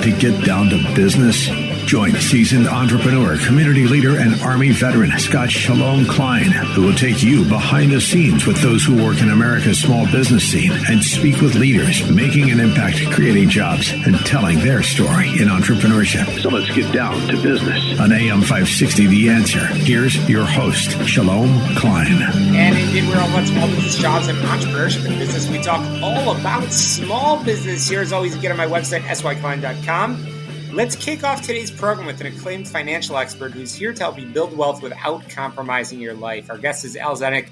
to get down to business? Join seasoned entrepreneur, community leader, and Army veteran Scott Shalom Klein, who will take you behind the scenes with those who work in America's small business scene and speak with leaders making an impact, creating jobs, and telling their story in entrepreneurship. So let's get down to business. On AM 560, The Answer, here's your host, Shalom Klein. And indeed, we're all about small business, jobs, and entrepreneurship in business. We talk all about small business. Here, as always, you get on my website, syklein.com. Let's kick off today's program with an acclaimed financial expert who's here to help you build wealth without compromising your life. Our guest is Zdenek,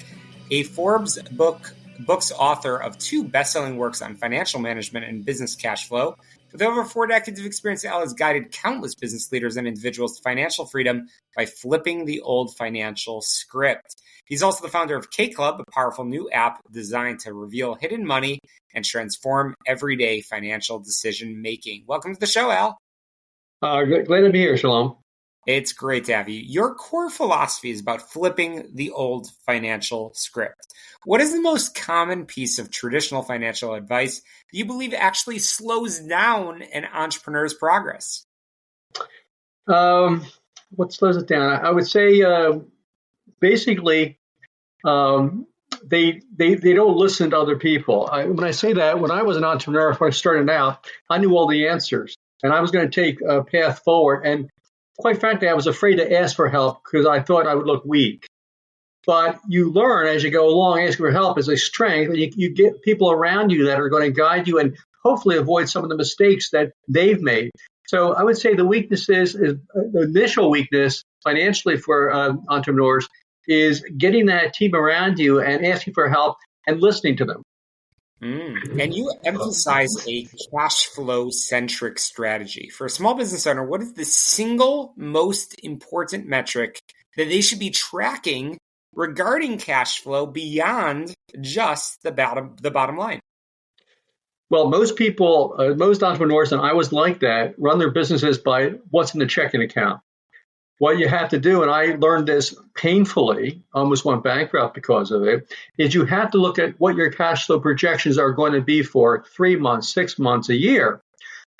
a Forbes books author of 2 best-selling works on financial management and business cash flow. With over 4 decades of experience, Al has guided countless business leaders and individuals to financial freedom by flipping the old financial script. He's also the founder of K-Club, a powerful new app designed to reveal hidden money and transform everyday financial decision-making. Welcome to the show, Al. Glad to be here, Shalom. It's great to have you. Your core philosophy is about flipping the old financial script. What is the most common piece of traditional financial advice that you believe actually slows down an entrepreneur's progress? What slows it down? I would say basically they don't listen to other people. When I say that, when I was an entrepreneur, when I started out, I knew all the answers. And I was going to take a path forward. And quite frankly, I was afraid to ask for help because I thought I would look weak. But you learn as you go along, asking for help is a strength. And you get people around you that are going to guide you and hopefully avoid some of the mistakes that they've made. So I would say the weakness is the initial weakness financially for entrepreneurs is getting that team around you and asking for help and listening to them. And you emphasize a cash flow centric strategy. For a small business owner, what is the single most important metric that they should be tracking regarding cash flow beyond just the bottom line? Well, most people, most entrepreneurs, and I was like that, run their businesses by what's in the checking account. What you have to do, and I learned this painfully, almost went bankrupt because of it, is you have to look at what your cash flow projections are going to be for 3 months, 6 months, a year,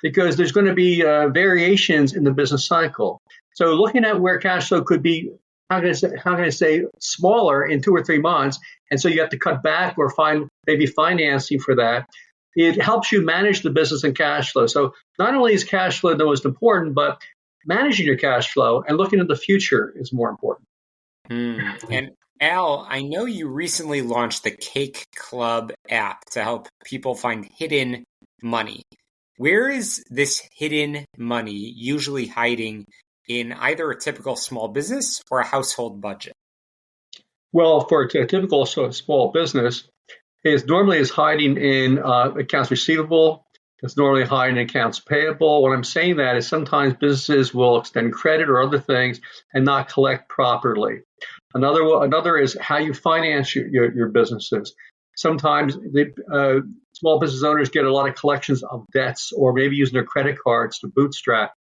because there's going to be variations in the business cycle. So looking at where cash flow could be, how can I say, smaller in 2 or 3 months, and so you have to cut back or find maybe financing for that. It helps you manage the business and cash flow. So not only is cash flow the most important, but managing your cash flow and looking at the future is more important. And Al, I know you recently launched the K-Club app to help people find hidden money. Where is this hidden money usually hiding in either a typical small business or a household budget? Well, for a typical small business, it normally is hiding in accounts receivable. It's normally hiding in accounts payable. What I'm saying that is sometimes businesses will extend credit or other things and not collect properly. Another is how you finance your businesses. Sometimes small business owners get a lot of collections of debts or maybe using their credit cards to bootstrap.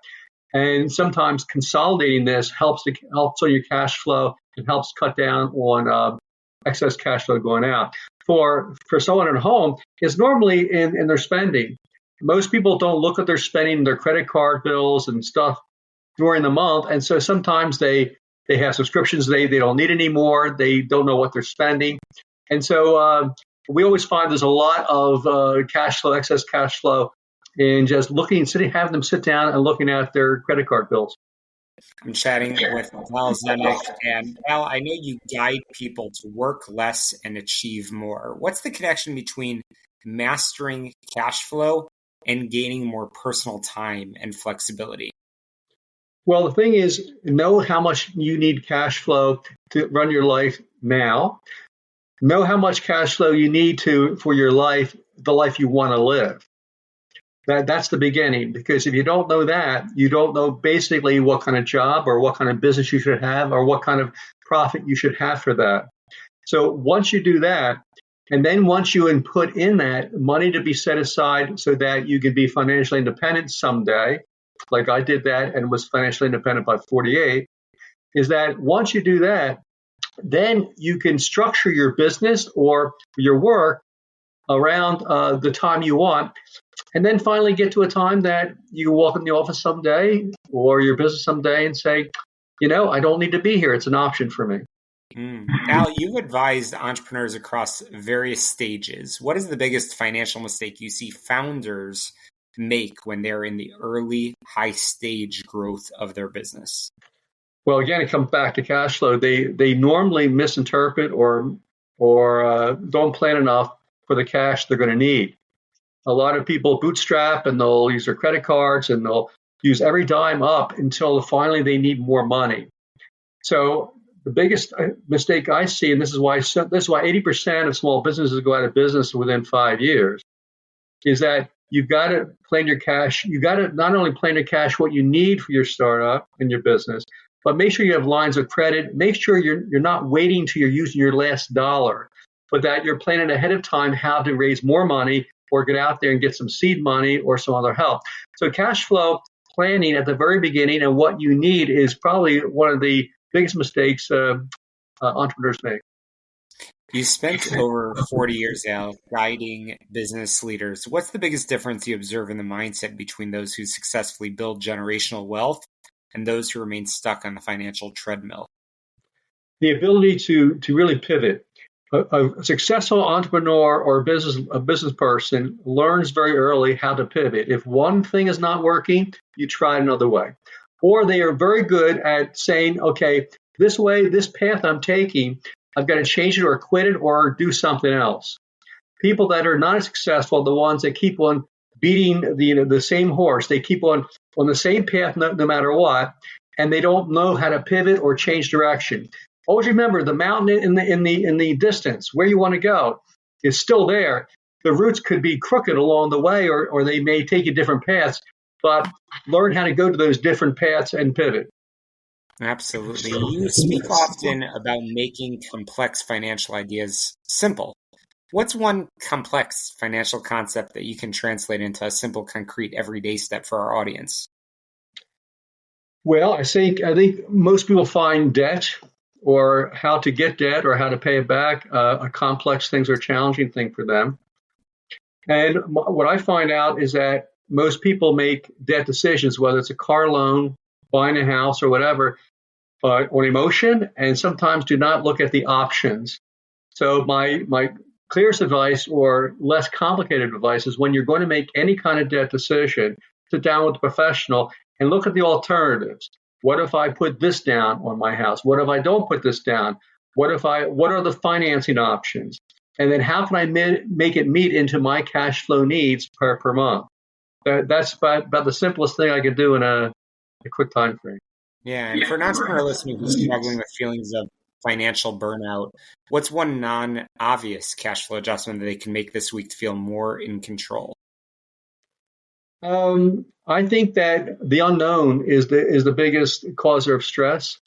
And sometimes consolidating this helps on your cash flow and helps cut down on excess cash flow going out. For someone at home, it's normally in their spending. Most people don't look at their spending, their credit card bills and stuff during the month. And so sometimes they have subscriptions they don't need anymore. They don't know what they're spending. And so we always find there's a lot of cash flow, excess cash flow, in just having them sit down and looking at their credit card bills. I'm chatting with Al Zdenek. And Al, I know you guide people to work less and achieve more. What's the connection between mastering cash flow and gaining more personal time and flexibility? Well, the thing is, know how much you need cash flow to run your life now. Know how much cash flow you need for your life, the life you want to live. That's the beginning, because if you don't know that, you don't know basically what kind of job or what kind of business you should have or what kind of profit you should have for that. So once you do that, and then once you input in that money to be set aside so that you can be financially independent someday, like I did that and was financially independent by 48, is that once you do that, then you can structure your business or your work around the time you want. And then finally get to a time that you walk in the office someday or your business someday and say, I don't need to be here. It's an option for me. Al, you've advised entrepreneurs across various stages. What is the biggest financial mistake you see founders make when they're in the early, high stage growth of their business? Well, again, it comes back to cash flow. They normally misinterpret or don't plan enough for the cash they're going to need. A lot of people bootstrap and they'll use their credit cards and they'll use every dime up until finally they need more money. So the biggest mistake I see, and this is why 80% of small businesses go out of business within 5 years, is that you've got to plan your cash. You got to not only plan your cash what you need for your startup and your business, but make sure you have lines of credit. Make sure you're not waiting till you're using your last dollar, but that you're planning ahead of time how to raise more money or get out there and get some seed money or some other help. So cash flow planning at the very beginning and what you need is probably one of the biggest mistakes entrepreneurs make. You spent over 40 years, Al, guiding business leaders. What's the biggest difference you observe in the mindset between those who successfully build generational wealth and those who remain stuck on the financial treadmill? The ability to really pivot. A successful entrepreneur or a business person learns very early how to pivot. If one thing is not working, you try another way. Or they are very good at saying, okay, this way, this path I'm taking, I've got to change it or quit it or do something else. People that are not as successful are the ones that keep on beating the same horse. They keep on the same path no matter what, and they don't know how to pivot or change direction. Always remember the mountain in the distance where you want to go is still there. The routes could be crooked along the way, or they may take you different paths, but learn how to go to those different paths and pivot. Absolutely. You speak often about making complex financial ideas simple. What's one complex financial concept that you can translate into a simple, concrete, everyday step for our audience? Well, I think most people find debt or how to get debt or how to pay it back a complex thing or challenging thing for them. And what I find out is that most people make debt decisions, whether it's a car loan, buying a house, or whatever, on emotion, and sometimes do not look at the options. So my clearest advice or less complicated advice is when you're going to make any kind of debt decision, sit down with a professional and look at the alternatives. What if I put this down on my house? What if I don't put this down? What are the financing options? And then how can I make it meet into my cash flow needs per month? That's about the simplest thing I could do in a quick time frame. Yeah, and for an entrepreneur listening who's struggling with feelings of financial burnout, what's one non-obvious cash flow adjustment that they can make this week to feel more in control? I think that the unknown is the biggest causer of stress.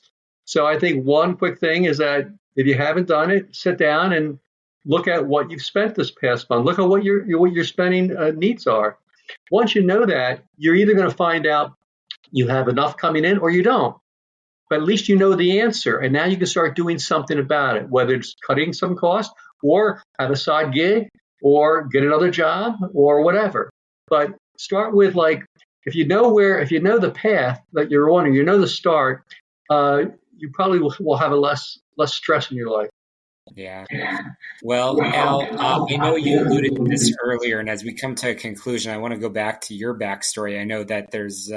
So I think one quick thing is that if you haven't done it, sit down and look at what you've spent this past month. Look at what your spending needs are. Once you know that, you're either going to find out you have enough coming in or you don't. But at least you know the answer. And now you can start doing something about it, whether it's cutting some cost or have a side gig or get another job or whatever. But start with if you know the path that you're on and you know the start, you probably will have a less stress in your life. Yeah. Well, Al, I know you alluded to this earlier, and as we come to a conclusion, I want to go back to your backstory. I know that there's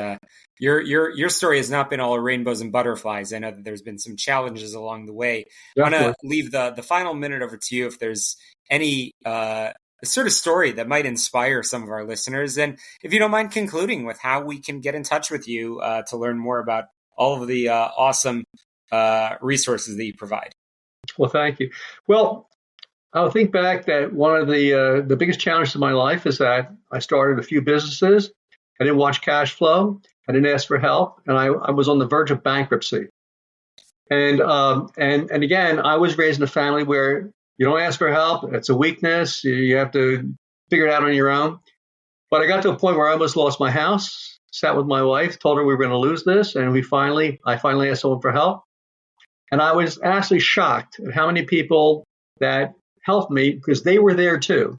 your story has not been all rainbows and butterflies. I know that there's been some challenges along the way. Definitely. I want to leave the final minute over to you if there's any sort of story that might inspire some of our listeners, and if you don't mind concluding with how we can get in touch with you to learn more about all of the awesome resources that you provide. Well, thank you. Well, I'll think back that one of the biggest challenges of my life is that I started a few businesses. I didn't watch cash flow. I didn't ask for help, and I was on the verge of bankruptcy. And again, I was raised in a family where you don't ask for help. It's a weakness. You have to figure it out on your own. But I got to a point where I almost lost my house. Sat with my wife, told her we were going to lose this, and I finally asked someone for help. And I was actually shocked at how many people that helped me because they were there too.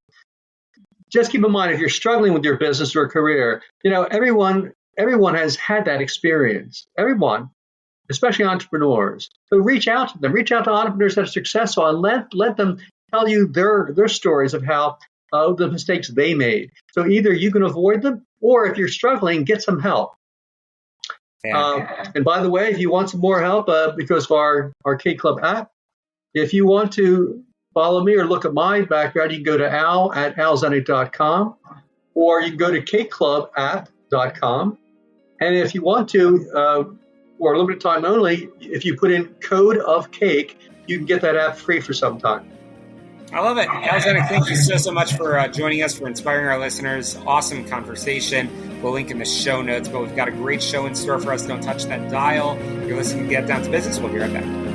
just keep in mind, if you're struggling with your business or career, everyone has had that experience. Everyone, especially entrepreneurs. So reach out to them. Reach out to entrepreneurs that are successful and let them tell you their stories of how the mistakes they made. So either you can avoid them, or if you're struggling, get some help. And by the way, if you want some more help because of our Cake Club app, if you want to follow me or look at my background, you can go to al@alzdenek.com, or you can go to cakeclubapp.com. And if you want to, for a limited time only, if you put in code of cake, you can get that app free for some time. I love it. Zdenek, thank you so much for joining us, for inspiring our listeners. Awesome conversation. We'll link in the show notes, but we've got a great show in store for us. Don't touch that dial. You're listening to Get Down to Business. We'll be right back.